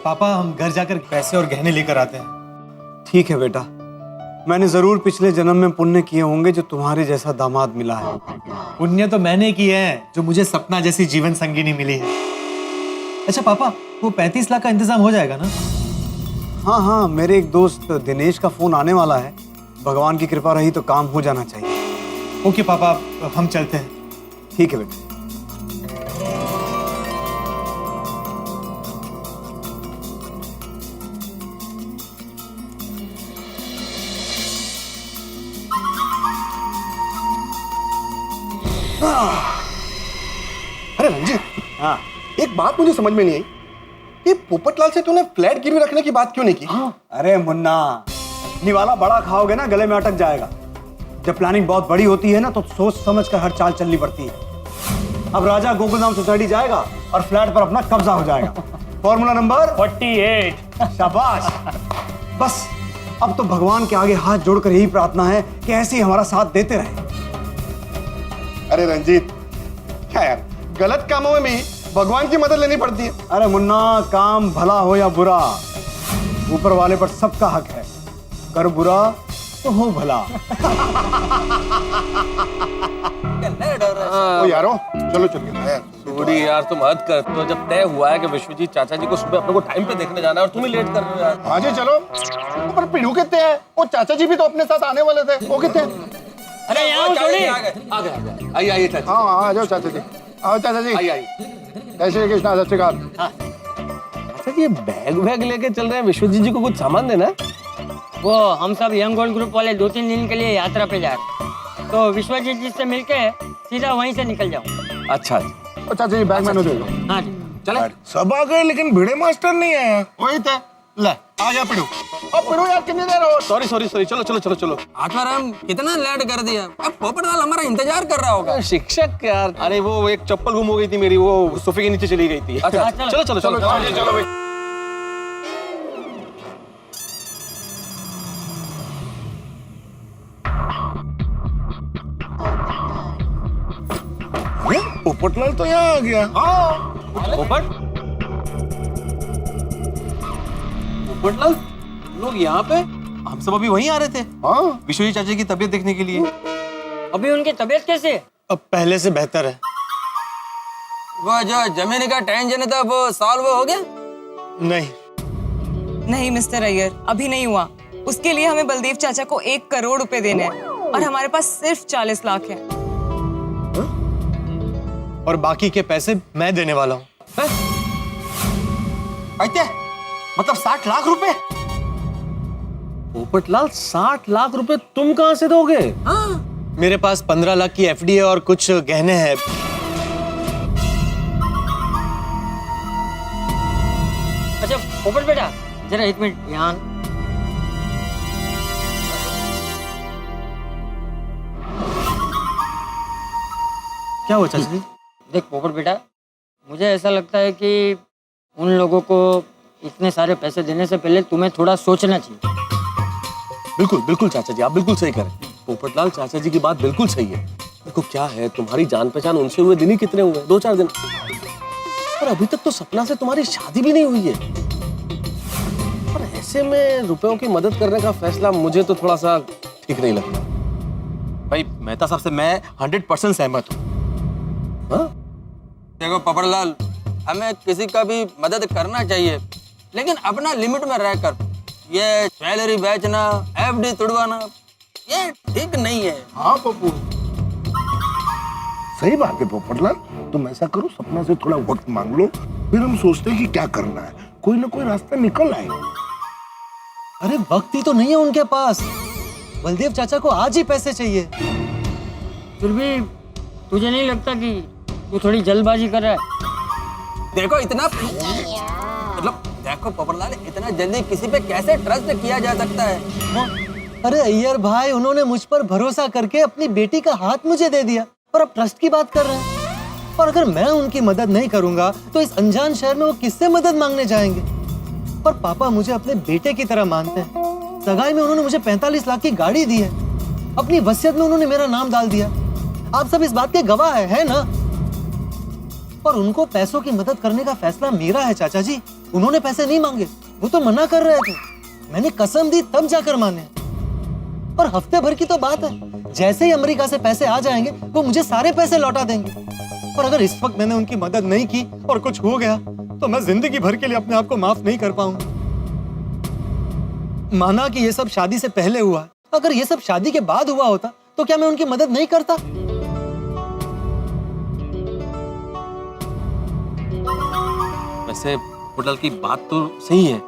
पापा हम घर जाकर पैसे और गहने लेकर आते हैं। ठीक है बेटा, मैंने जरूर पिछले जन्म में पुण्य किए होंगे जो तुम्हारे जैसा दामाद मिला है। पुण्य तो मैंने किए हैं जो मुझे सपना जैसी जीवन संगिनी मिली है। अच्छा पापा, वो 35 लाख का इंतजाम हो जाएगा ना? हाँ हाँ, मेरे एक दोस्त दिनेश का फोन आने वाला है। भगवान की कृपा रही तो काम हो जाना चाहिए। ओके पापा, हम चलते हैं। ठीक है बेटा। अरे रंजीत, हाँ एक बात मुझे समझ में नहीं आई, ये पोपटलाल से तूने फ्लैट गिरवी रखने की बात क्यों नहीं की? अरे मुन्ना, निवाला बड़ा खाओगे ना गले में अटक जाएगा। जब प्लानिंग बहुत बड़ी होती है ना तो सोच समझ कर हर चाल चलनी पड़ती है। अब राजा गोकुलधाम सोसाइटी जाएगा और फ्लैट पर अपना कब्जा हो जाएगा। Formula number 48। शाबाश। बस अब तो भगवान के आगे हाथ जोड़कर यही प्रार्थना है कि ऐसे ही हमारा साथ देते रहे। अरे रंजीत, क्या यार, गलत कामों में भी भगवान की मदद लेनी पड़ती है। अरे मुन्ना, काम भला हो या बुरा, ऊपर वाले पर सबका हक है। कर बुरा तो हो भला। ओ यारो, चलो चलिए। थोड़ी यार तुम हद करते हो। जब तय हुआ है कि विश्वजीत चाचा जी को सुबह अपने को टाइम पे देखने जाना है और तुम ही लेट कर रहे हो यार। हाँ जी चलो। पर पिड़ू कितने हैं? वो चाचा जी भी तो अपने साथ आने वाले थे, वो कितने हैं? अरे यहाँ छोड़ी। आइए चाचा। हाँ आ जाओ चाचा जी, आओ चाचा जी। आइए। जय श्री कृष्णा, सत श्री अकाल। अच्छा ये बैग लेके चल रहे हैं, विश्वजीत जी को कुछ सामान देना है? वो हम सब यंग गोल्ड ग्रुप वाले 2-3 दिन के लिए यात्रा पे जा रहे हैं, तो विश्वजीत जी से मिलके सीधा वहीं से निकल जाऊँ। अच्छा ओ चाचा जी, बैग मैंने दे दो। हाँ जी। चले। सब आ गए लेकिन भिड़े मास्टर नहीं आया। वही थे। ले आ जा पिड़ू। अब पिड़ू यार, कितनी देर हो? सॉरी चलो। आत्माराम, कितना लेट कर दिया। अब पोपटलाल हमारा इंतजार कर रहा होगा। शिक्षक यार, अरे वो एक चप्पल गुम हो गई थी मेरी, वो सोफे के नीचे चली गई थी। अच्छा चलो भाई। पोपटलाल तो यहाँ आ गया। पोपटलाल लोग यहाँ पे? हम सब अभी वहीं आ रहे थे हाँ विश्वजीत चाचा की तबीयत देखने के लिए। अभी उनकी तबीयत कैसी है? अब पहले से बेहतर है। वो जो जमीन का टेंशन था वो सॉल्व हो गया? नहीं मिस्टर अय्यर, अभी नहीं हुआ। उसके लिए हमें बलदेव चाचा को 1 करोड़ रुपए देने हैं और हमारे पास सिर्फ 40 लाख है। और बाकी के पैसे मैं देने वाला हूँ। मतलब 60 लाख रुपए? पोपटलाल 60 लाख रुपए तुम कहाँ से दोगे? मेरे पास 15 लाख की एफडी है और कुछ गहने हैं। अच्छा पोपट बेटा, जरा 1 मिनट यहाँ। क्या हुआ चाचा जी? देख पोपट बेटा, मुझे ऐसा लगता है कि उन लोगों को इतने सारे पैसे देने से पहले तुम्हें थोड़ा सोचना चाहिए। बिल्कुल चाचा जी, आप बिल्कुल सही करें। पोपटलाल चाचा जी की बात बिल्कुल सही है। देखो क्या है, तुम्हारी जान पहचान उनसे हुए दिन ही कितने हुए? 2-4 दिन। और अभी तक तो सपना से तुम्हारी शादी भी नहीं हुई है। और ऐसे में रुपयों की मदद करने का फैसला मुझे तो थोड़ा सा ठीक नहीं लगता। भाई मेहता साहब से मैं 100% सहमत हूँ। देखो पोपटलाल, हमें किसी का भी मदद करना चाहिए, लेकिन अपना लिमिट में रहकर। ये ज्वेलरी बेचना, एफडी तुड़वाना, ये ठीक नहीं है। हाँ पप्पू, सही बात है पोपटलाल। तुम ऐसा करो, सपना से थोड़ा वक्त मांग लो, फिर हम सोचते हैं कि क्या करना है। कोई ना कोई रास्ता निकल आएगा। अरे वक्त ही तो नहीं है उनके पास। बलदेव चाचा को आज ही पैसे चाहिए। फिर भी तुझे नहीं लगता कि तू थोड़ी जल्दबाजी कर रहा है? देखो इतना मतलब देखो पोपटलाल, इतना जल्दी किसी पे कैसे ट्रस्ट किया जा सकता है? अरे अय्यर भाई, उन्होंने मुझ पर भरोसा करके अपनी बेटी का हाथ मुझे दे दिया और अब ट्रस्ट की बात कर रहे हैं। और अगर मैं उनकी मदद नहीं करूंगा तो इस अनजान शहर में वो किससे मदद मांगने जाएंगे? पर पापा मुझे अपने बेटे की तरह मानते हैं। सगाई में उन्होंने मुझे 45 लाख की गाड़ी दी है। अपनी वसीयत में उन्होंने मेरा नाम डाल दिया। आप सब इस बात के गवाह है ना? और उनको पैसों की मदद करने का फैसला मेरा है चाचा जी। उन्होंने पैसे नहीं मांगे, वो तो मना कर रहे थे। मैंने कसम दी तब जाकर माने। और हफ्ते भर की तो बात है, जैसे ही अमेरिका से पैसे आ जाएंगे वो मुझे सारे पैसे लौटा देंगे। और अगर इस वक्त मैंने उनकी मदद नहीं की और कुछ हो गया तो मैं जिंदगी भर के लिए अपने आप को माफ नहीं कर पाऊंगा। माना कि ये सब शादी से पहले हुआ है, अगर ये सब शादी के बाद हुआ होता तो क्या मैं उनकी मदद नहीं करता? वैसे पोपटलाल की बात तो सही है,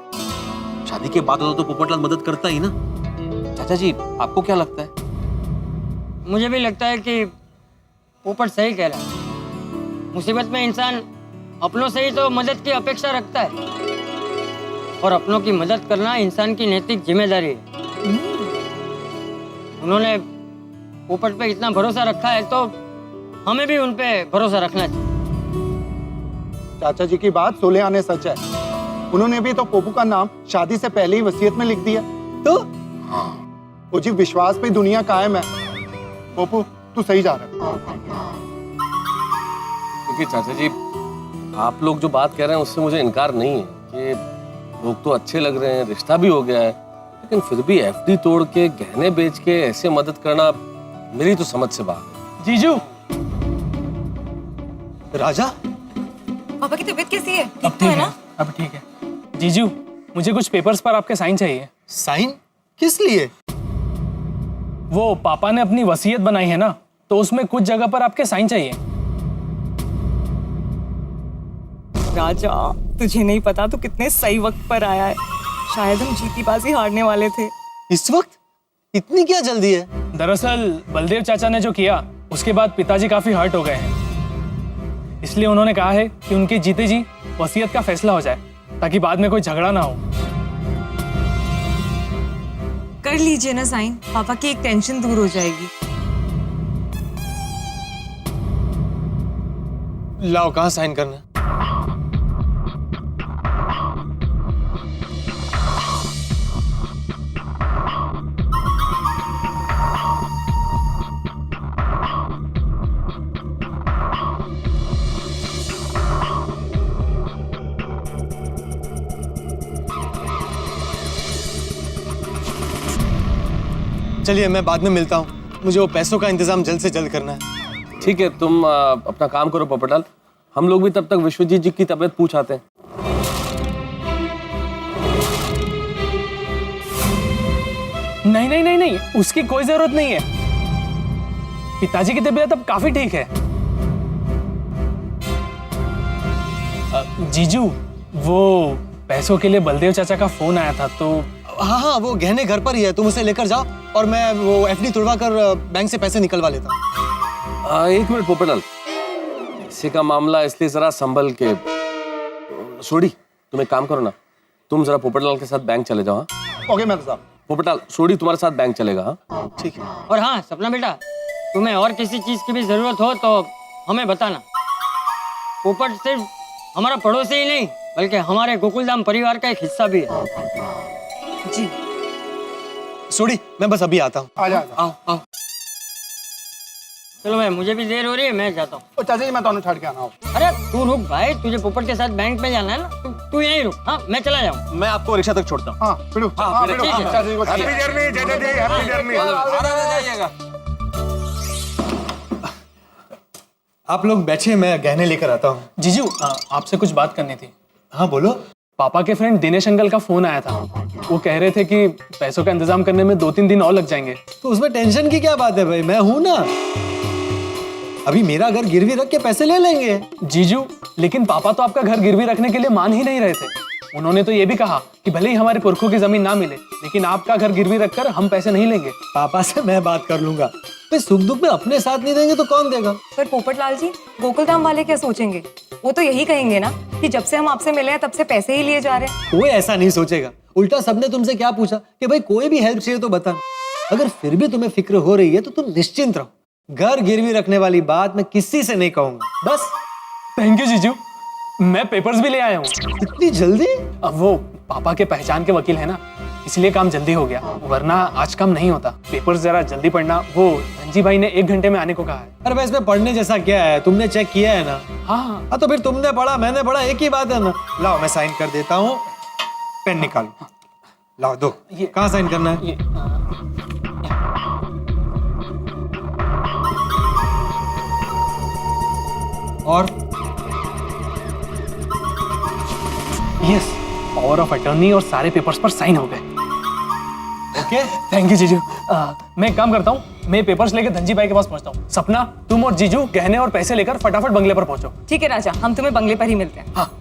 शादी के बाद होता तो पोपटलाल मदद करता ही ना। चाचा जी आपको क्या लगता है? मुझे भी लगता है कि पोपट सही कह रहा है। मुसीबत में इंसान अपनों से ही तो मदद की अपेक्षा रखता है, और अपनों की मदद करना इंसान की नैतिक जिम्मेदारी है। उन्होंने पोपट पे इतना भरोसा रखा है तो हमें भी उन पे भरोसा रखना चाहिए। चाचा जी की बात सोले आने सच है। उन्होंने भी तो पोपू का नाम शादी से पहले ही वसीयत में लिख दिया। तो वो जी विश्वास पे दुनिया कायम है। पोपू तू सही जा रहा है। क्योंकि चाचा जी आप लोग जो बात कह रहे हैं उससे मुझे इनकार नहीं है कि लोग तो अच्छे लग रहे हैं, रिश्ता भी हो गया है, लेकिन फिर भी एफडी तोड़ के गहने बेच के ऐसे मदद करना मेरी तो समझ से बाहर है। जीजू, राजा, पापा की तबीयत कैसी है? अब ठीक है, अब ठीक है। जीजू, मुझे कुछ पेपर्स पर आपके साइन चाहिए। साइन किस लिए? वो पापा ने अपनी वसीयत बनाई है ना, तो उसमें कुछ जगह पर आपके साइन चाहिए। राजा, तुझे नहीं पता तू कितने सही वक्त पर आया है। शायद हम जीतीबाजी हारने वाले थे। इस वक्त? इतनी क्या जल्दी है? दरअसल बलदेव चाचा ने जो किया उसके बाद पिताजी काफी हर्ट हो गए हैं, इसलिए उन्होंने कहा है कि उनके जीते जी वसीयत का फैसला हो जाए, ताकि बाद में कोई झगड़ा ना हो। कर लीजिए ना साइन, पापा की एक टेंशन दूर हो जाएगी। लाओ, कहाँ साइन करना है? चलिए, मैं बाद में मिलता हूँ। मुझे वो पैसों का इंतजाम जल्द से जल्द करना है। ठीक है, तुम अपना काम करो पोपटलाल, हम लोग भी तब तक विश्वजीत जी की तबीयत पूछ आते हैं। नहीं नहीं नहीं नहीं, उसकी कोई जरूरत नहीं है। पिताजी की तबीयत अब काफी ठीक है। जीजू, वो पैसों के लिए बलदेव चाचा का फोन आया था, तो हाँ हाँ, वो गहने घर पर ही है, तुम उसे लेकर जाओ और मैं वो एफडी तुड़वा कर बैंक से पैसे निकलवा लेता हूँ। एक मिनट पोपटलाल, पैसे का मामला इसलिए जरा संभल के। सोडी, तुम एक काम करो ना, तुम जरा पोपटलाल के साथ बैंक चले जाओ। हाँ ओके मेहता साहब। पोपटलाल, सोडी तुम्हारे साथ बैंक चलेगा। हाँ ठीक है। और हाँ सपना बेटा, तुम्हें और किसी चीज की भी जरूरत हो तो हमें बताना। पोपट सिर्फ हमारा पड़ोसी ही नहीं बल्कि हमारे गोकुलधाम परिवार का एक हिस्सा भी है। जी सोडी, मैं बस अभी आता हूँ। आ जा। आओ आओ। चलो भाई, मुझे भी देर हो रही है, मैं जाता हूँ। चाचा जी मैं तो छाड़ के आना हो। अरे तू रुक भाई, तुझे पोपट के साथ बैंक में जाना है ना, तू यहीं रुक। हाँ, मैं चला जाऊँ। मैं आपको रिक्शा तक छोड़ता हूँ। हाँ पिड़ू, हाँ पिड़ू, ठीक है। चाचा जी को हैप्पी जर्नी चाचा जी, हैप्पी जर्नी। आराम से जाइएगा। आप लोग बैठिए, मैं गहने लेकर आता हूँ। जीजू, आपसे कुछ बात करनी थी। हाँ बोलो। पापा के फ्रेंड दिनेश अंकल का फोन आया था। वो कह रहे थे कि पैसों का इंतजाम करने में 2-3 दिन और लग जाएंगे। तो उसमें टेंशन की क्या बात है भाई, मैं हूं ना। अभी मेरा घर गिरवी रख के पैसे ले लेंगे। जीजू, लेकिन पापा तो आपका घर गिरवी रखने के लिए मान ही नहीं रहे थे। उन्होंने तो ये भी कहा कि भले ही हमारे पुरखों की जमीन ना मिले, लेकिन आपका घर गिरवी रखकर हम पैसे नहीं लेंगे। पापा से मैं बात कर लूंगा। भाई सुख दुख में अपने साथ नहीं देंगे तो कौन देगा? पर पोपटलाल जी, गोकुलधाम वाले क्या सोचेंगे? वो तो यही कहेंगे ना कि जब से हम आपसे मिले हैं तब से पैसे ही लिए जा रहे हैं। कोई ऐसा नहीं सोचेगा। उल्टा सबने तुमसे क्या पूछा कि भाई कोई भी हेल्प चाहिए तो बता। अगर फिर भी तुम्हें फिक्र हो रही है तो तुम निश्चिंत रहो। घर गिरवी रखने वाली बात मैं किसी से नहीं कहूंगा। बस। थैंक यू जीजू, मैं पेपर्स भी ले आया हूँ। इतनी जल्दी? अब वो पापा के पहचान के वकील है ना, इसलिए काम जल्दी हो गया, वरना आज काम नहीं होता। पेपर्स जरा जल्दी पढ़ना, वो धनजी भाई ने 1 घंटे में आने को कहा है। अरे भाई इसमें पढ़ने जैसा क्या है, तुमने चेक किया है ना? हाँ हाँ तो फिर तुमने पढ़ा मैंने पढ़ा एक ही बात है ना। लाओ मैं साइन कर देता हूँ, पेन निकालो, लाओ दो। ये- कहाँ साइन करना है? ये और यस, पावर ऑफ अटर्नी और सारे पेपर्स पर साइन हो गए। ओके थैंक यू जीजू। मैं एक काम करता हूँ, मैं पेपर्स लेकर धनजी भाई के पास पहुंचता हूँ। सपना, तुम और जीजू गहने और पैसे लेकर फटाफट बंगले पर पहुंचो। ठीक है राजा, हम तुम्हें बंगले पर ही मिलते हैं। हाँ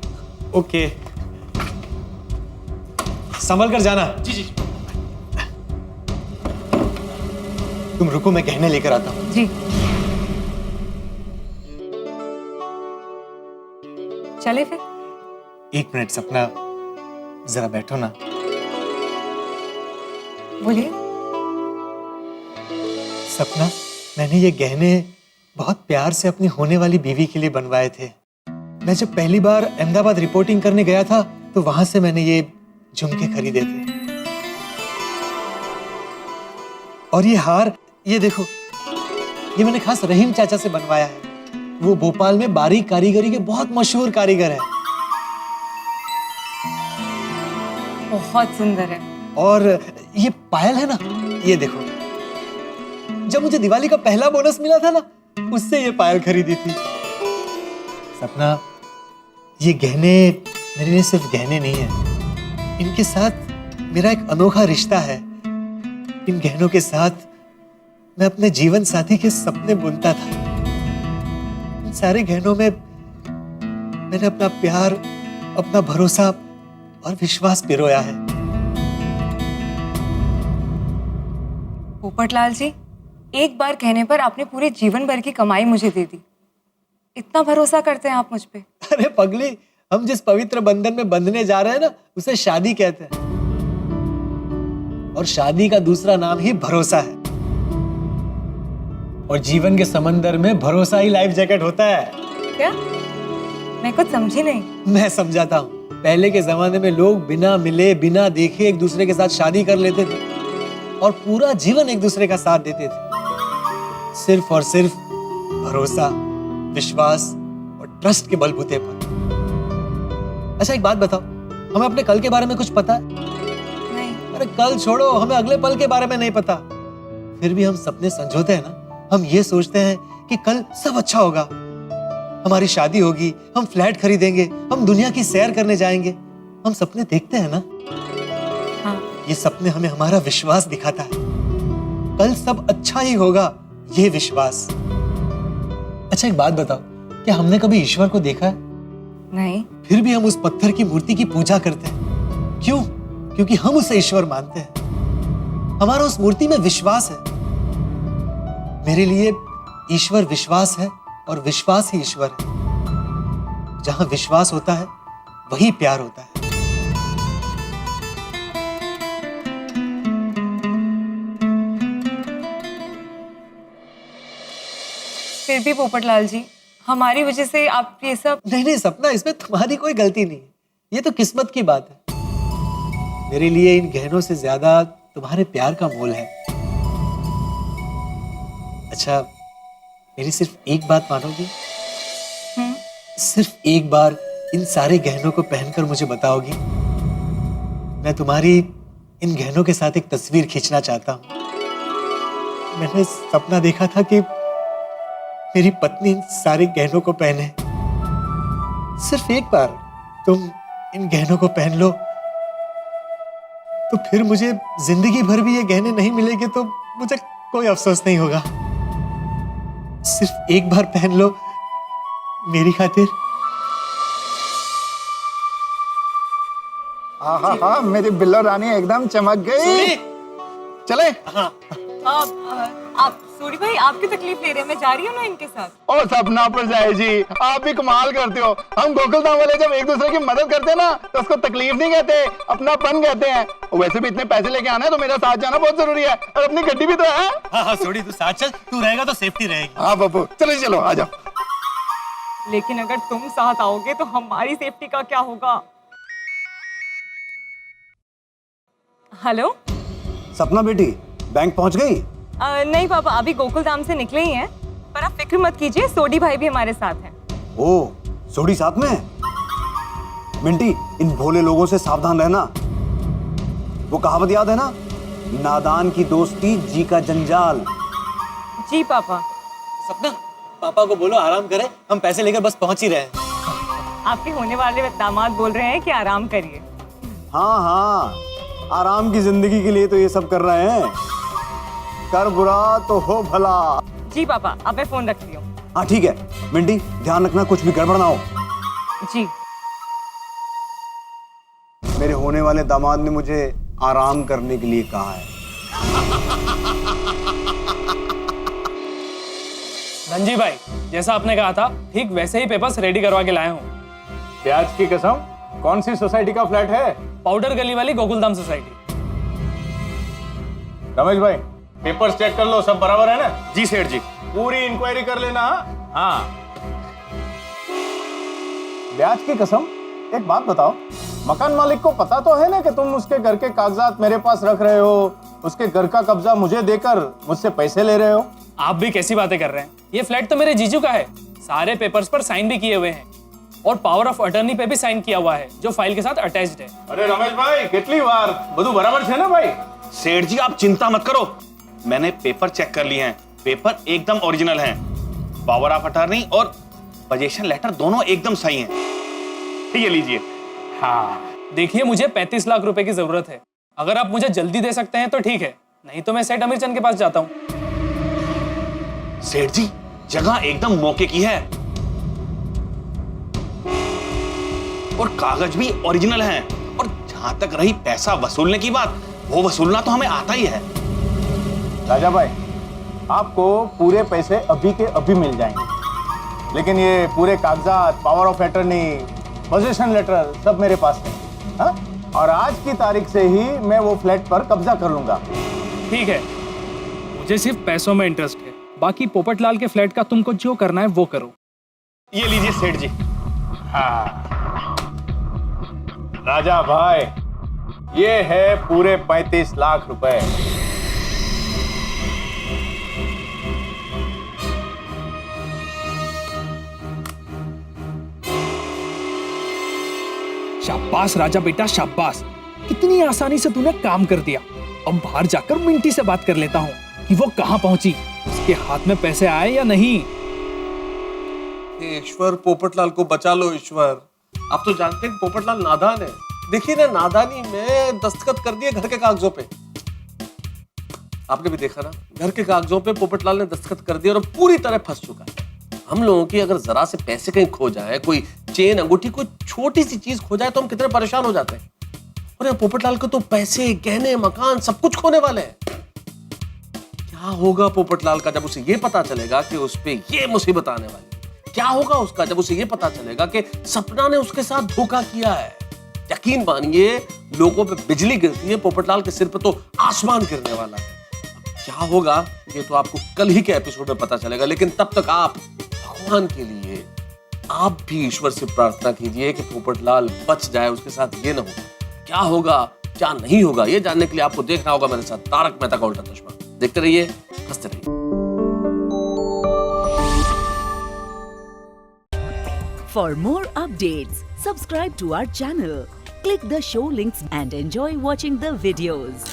ओके, संभल कर जाना। जी जी। तुम रुको, मैं गहने लेकर आता हूँ। जी चले फिर। 1 मिनट सपना, जरा बैठो ना। बोलिए। सपना, मैंने ये गहने बहुत प्यार से अपनी होने वाली बीवी के लिए बनवाए थे। मैं जब पहली बार अहमदाबाद रिपोर्टिंग करने गया था तो वहां से मैंने ये झुमके खरीदे थे। और ये हार, ये देखो, ये मैंने खास रहीम चाचा से बनवाया है। वो भोपाल में बारीक कारीगरी के बहुत मशहूर कारीगर है। बहुत सुंदर है। और ये पायल है ना, ये देखो, जब मुझे दिवाली का पहला बोनस मिला था ना, उससे ये पायल खरीदी थी। सपना, ये गहने मेरे लिए सिर्फ गहने नहीं है, इनके साथ मेरा एक अनोखा रिश्ता है। इन गहनों के साथ मैं अपने जीवन साथी के सपने बुनता था। इन सारे गहनों में मैंने अपना प्यार, अपना भरोसा और विश्वास पिरोया है। पोपटलाल जी, एक बार कहने पर आपने पूरे जीवन भर की कमाई मुझे दे दी। इतना भरोसा करते हैं आप मुझ पे? अरे पगली, हम जिस पवित्र बंधन में बंधने जा रहे हैं ना, उसे शादी कहते हैं। और शादी का दूसरा नाम ही भरोसा है। और जीवन के समंदर में भरोसा ही लाइफ जैकेट होता है। क्या? मैं कुछ समझी नहीं। मैं समझाता हूँ। पहले के जमाने में लोग बिना मिले, बिना देखे एक दूसरे के साथ शादी कर लेते थे और पूरा जीवन एक दूसरे का साथ देते थे, सिर्फ और सिर्फ भरोसा, विश्वास और ट्रस्ट के बलबूते पर। अच्छा एक बात बताओ, हमें अपने कल के बारे में कुछ पता है? नहीं। अरे कल छोड़ो, हमें अगले पल के बारे में नहीं पता। फिर भी हम सपने संजोते हैं ना। हम ये सोचते हैं कि कल सब अच्छा होगा, हमारी शादी होगी, हम फ्लैट खरीदेंगे, हम दुनिया की सैर करने जाएंगे। हम सपने देखते हैं ना। हाँ। ये सपने हमें हमारा विश्वास दिखाता है, कल सब अच्छा ही होगा, ये विश्वास। अच्छा एक बात बताओ, क्या हमने कभी ईश्वर को देखा है? नहीं। फिर भी हम उस पत्थर की मूर्ति की पूजा करते हैं। क्यों? क्योंकि हम उसे ईश्वर मानते हैं। हमारा उस मूर्ति में विश्वास है। मेरे लिए ईश्वर विश्वास है और विश्वास ही ईश्वर है। जहां विश्वास होता है वही प्यार होता है। फिर भी पोपटलाल जी, हमारी वजह से आप ये सब। नहीं नहीं सपना, इसमें तुम्हारी कोई गलती नहीं है। ये तो किस्मत की बात है। मेरे लिए इन गहनों से ज्यादा तुम्हारे प्यार का मोल है। अच्छा, मेरी सिर्फ एक बात मानोगी? सिर्फ एक बार इन सारे गहनों को पहनकर मुझे बताओगी? मैं तुम्हारी इन गहनों के साथ एक तस्वीर खींचना चाहता हूं। मैंने सपना देखा था कि मेरी पत्नी इन सारे गहनों को पहने। सिर्फ एक बार तुम इन गहनों को पहन लो, तो फिर मुझे जिंदगी भर भी ये गहने नहीं मिलेंगे तो मुझे कोई अफसोस नहीं होगा। सिर्फ एक बार पहन लो मेरी खातिर। हाँ हाँ हाँ, मेरी बिल्लो रानी एकदम चमक गई। चले। आप सूरी भाई, आपकी तकलीफ ले रहे हैं, मैं जा रही हूँ ना इनके साथ। ओ सपना परजाई जी, आप भी कमाल करते हो। हम गोकुलधाम वाले जब एक दूसरे की मदद करते हैं ना, तो उसको तकलीफ नहीं कहते, अपनापन कहते हैं। वैसे भी इतने पैसे लेके आना है तो मेरा साथ जाना बहुत जरूरी है, और अपनी गड्डी भी तो है। हाँ हाँ सोडी, तू साथ चल, तू रहेगा तो सेफ्टी रहेगी। हाँ बाबू, चलो चलो आ जाओ। लेकिन अगर तुम साथ आओगे तो हमारी सेफ्टी का क्या होगा? हेलो। सपना बेटी, बैंक पहुंच गई? नहीं पापा, अभी गोकुल धाम से निकले ही हैं। पर आप फिक्र मत कीजिए, सोडी भाई भी हमारे साथ हैं। ओ, सोडी साथ में है? मिंटी, इन भोले लोगों से सावधान रहना। वो कहावत याद है ना, नादान की दोस्ती जी का जंजाल। जी पापा। सपना, पापा को बोलो आराम करें, हम पैसे लेकर बस पहुंच ही रहे हैं। आपके होने वाले दामाद बोल रहे हैं कि आराम करिए। हाँ हाँ, आराम की जिंदगी के लिए तो ये सब कर रहे हैं। कर बुरा तो हो भला। जी पापा, अब मैं फोन रखती हूँ। हाँ ठीक है मिंटी, ध्यान रखना कुछ भी गड़बड़ ना हो। जी। मेरे होने वाले दामाद ने मुझे आराम करने के लिए कहा है। धनजी भाई, जैसा आपने कहा था ठीक वैसे ही पेपर्स रेडी करवा के लाया हूँ। प्याज की कसम, कौन सी सोसाइटी का फ्लैट है? पाउडर गली वाली गोकुलधाम सोसाइटी। रमेश भाई, पेपर्स चेक कर लो, सब बराबर है ना? जी सेठ जी। पूरी इंक्वायरी कर लेना। हाँ। ब्याज की कसम, एक बात बताओ, मकान मालिक को पता तो है ना कि तुम उसके घर के कागजात मेरे पास रख रहे हो, उसके घर का कब्जा मुझे देकर मुझसे पैसे ले रहे हो? आप भी कैसी बातें कर रहे हैं? ये फ्लैट तो मेरे जीजू का है, सारे पेपर्स पर साइन भी किए हुए हैं और पावर ऑफ अटर्नी पे भी साइन किया हुआ है, जो फाइल के साथ अटैच्ड है। अरे रमेश भाई, कितनी बार બધું बराबर है ना भाई? सेठ जी आप चिंता मत करो, मैंने पेपर चेक कर लिए हैं, पेपर एकदम ओरिजिनल हैं, पावर ऑफ अटॉर्नी और पोजीशन लेटर दोनों एकदम सही हैं। ये लीजिए। हाँ, देखिए मुझे 35 लाख रुपए की जरूरत है, अगर आप मुझे जल्दी दे सकते हैं तो ठीक है, नहीं तो मैं सेठ अमीरचंद के पास जाता हूँ। सेठ जी, जगह एकदम मौके की है और कागज भी ओरिजिनल हैं, और जहां तक रही पैसा वसूलने की बात, वो वसूलना तो हमें आता ही है। राजा भाई, आपको पूरे पैसे अभी के अभी मिल जाएंगे, लेकिन ये पूरे कागजात, power of attorney, position letter सब मेरे पास है। हाँ? और आज की तारीख से ही मैं वो फ्लैट पर कब्जा कर लूंगा। ठीक है, मुझे सिर्फ पैसों में इंटरेस्ट है, बाकी पोपटलाल के फ्लैट का तुमको जो करना है वो करो। ये लीजिए सेठ जी। हाँ। राजा भाई, ये है पूरे 35 लाख रुपए। शाबाश राजा बेटा, शाबाश, कितनी आसानी से तूने काम कर दिया। अब बाहर जाकर मिंटी से बात कर लेता हूँ कि वो कहाँ पहुंची, उसके हाथ में पैसे आए या नहीं। ईश्वर, पोपटलाल को बचा लो ईश्वर। आप तो जानते हैं पोपटलाल नादान है, देखिए ना, नादानी में दस्तखत कर दिए घर के कागजों पे। आपने भी देखा ना, घर के कागजों पे पोपटलाल ने दस्तखत कर दिया और पूरी तरह फंस चुका है। हम लोगों की अगर जरा से पैसे कहीं खो जाए, कोई चेन, अंगूठी, कोई छोटी सी चीज खो जाए तो हम कितने परेशान हो जाते हैं। और पोपटलाल को तो पैसे, गहने, मकान सब कुछ खोने वाले हैं। क्या होगा पोपटलाल का जब उसे ये पता चलेगा कि उस पे ये मुसीबत आने वाली? क्या होगा उसका जब उसे ये पता चलेगा कि सपना ने उसके साथ धोखा किया है? यकीन मानिए, लोगों पे बिजली गिरती है, पोपटलाल के सिर पे तो आसमान गिरने वाला है। क्या होगा ये तो आपको कल ही के एपिसोड में पता चलेगा, लेकिन तब तक आप भगवान के लिए आप भी ईश्वर से प्रार्थना कीजिए कि पोपटलाल बच जाए, उसके साथ ये ना हो। क्या होगा क्या नहीं होगा, ये जानने के लिए आपको देखना होगा मेरे साथ तारक मेहता का उल्टा चश्मा। देखते रहिए, हंसते रहिए। For more updates, subscribe to our channel, click the show links and enjoy watching the videos.